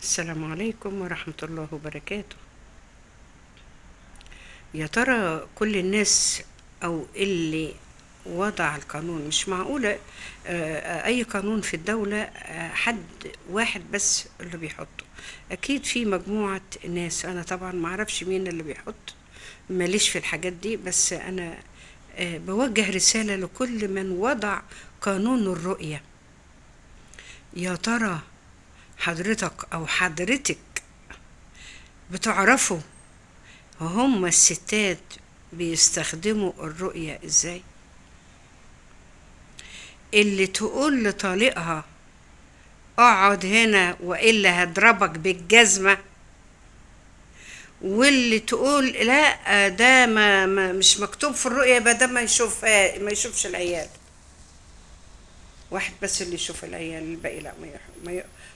السلام عليكم ورحمة الله وبركاته. يا ترى كل الناس أو اللي وضع القانون مش معقولة. أي قانون في الدولة حد واحد بس اللي بيحطه. أكيد في مجموعة ناس، أنا طبعا معرفش مين اللي بيحط، ماليش في الحاجات دي، بس أنا بوجه رسالة لكل من وضع قانون الرؤية. يا ترى حضرتك أو حضرتك بتعرفوا هم الستات بيستخدموا الرؤية ازاي؟ اللي تقول لطليقها اقعد هنا والا هضربك بالجزمة، واللي تقول لا ده ما مش مكتوب في الرؤية، يبقى ده ما يشوفش العيال. واحد بس اللي يشوف العيال، الباقي لا،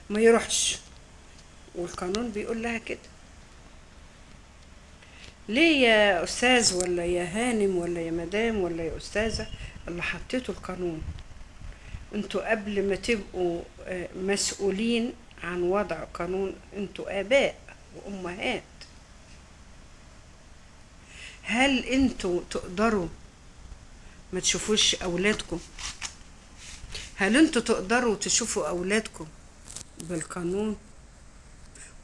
ما يروحش. والقانون بيقول لها كده. ليه يا استاذ ولا يا هانم ولا يا مدام ولا يا استاذة اللي حطيتوا القانون؟ انتوا قبل ما تبقوا مسؤولين عن وضع قانون، انتوا اباء وامهات. هل انتوا تقدروا ما تشوفوش اولادكم؟ هل انتوا تقدروا تشوفوا اولادكم بالقانون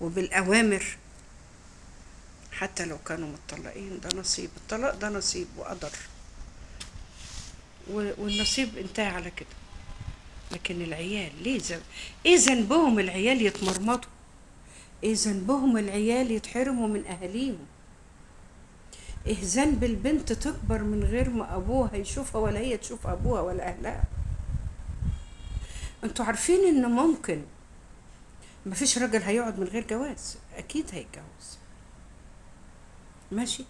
وبالاوامر؟ حتى لو كانوا متطلقين، ده نصيب، الطلاق ده نصيب وقدر، والنصيب انتهى على كده. لكن العيال ليه ايه ذنبهم العيال يتمرمطوا؟ ايه ذنبهم العيال يتحرموا من اهاليهم؟ ايه ذنب البنت تكبر من غير ما ابوها يشوفها ولا هي تشوف ابوها ولا اهلها؟ انتوا عارفين ان ممكن مفيش راجل هيقعد من غير جواز، اكيد هيتجوز، ماشي.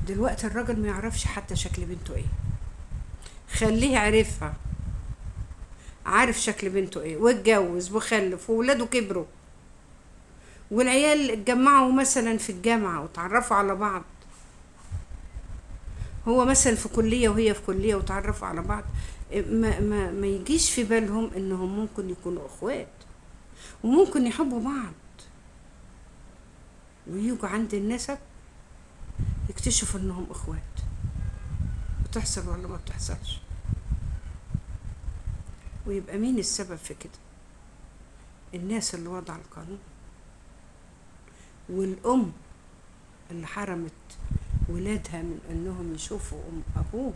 دلوقتي الراجل ما يعرفش حتى شكل بنته ايه، خليه عرفها، عارف شكل بنته ايه، واتجوز وخلف وولاده كبروا، والعيال اتجمعوا مثلا في الجامعة وتعرفوا على بعض، هو مثلا في كلية وهي في كلية وتعرفوا على بعض. ما يجيش في بالهم انهم ممكن يكونوا اخوات وممكن يحبوا بعض، ويجوا عند النسب يكتشفوا انهم اخوات. بتحصل ولا ما بتحصلش؟ ويبقى مين السبب في كده؟ الناس اللي وضع القانون، والام اللي حرمت ولادها من انهم يشوفوا ابوهم.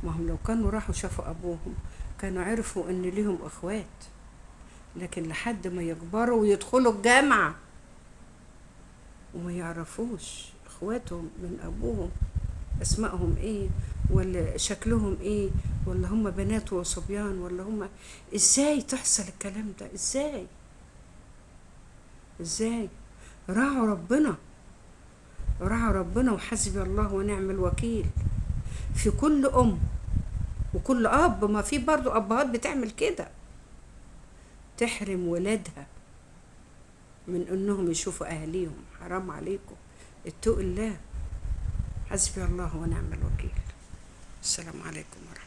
ما هم لو كانوا راحوا شافوا ابوهم كانوا عرفوا ان ليهم اخوات، لكن لحد ما يكبروا ويدخلوا الجامعة وما يعرفوش اخواتهم من ابوهم اسمائهم ايه ولا شكلهم ايه، ولا هم بنات وصبيان ولا هم، ازاي تحصل الكلام ده؟ ازاي؟ راعوا ربنا، راعوا ربنا، وحسبي الله ونعم الوكيل في كل ام وكل اب. ما في برضو ابهات بتعمل كده، تحرم ولادها من انهم يشوفوا اهاليهم. حرام عليكم، اتقوا الله، حسبي الله ونعم الوكيل. السلام عليكم ورحمة الله.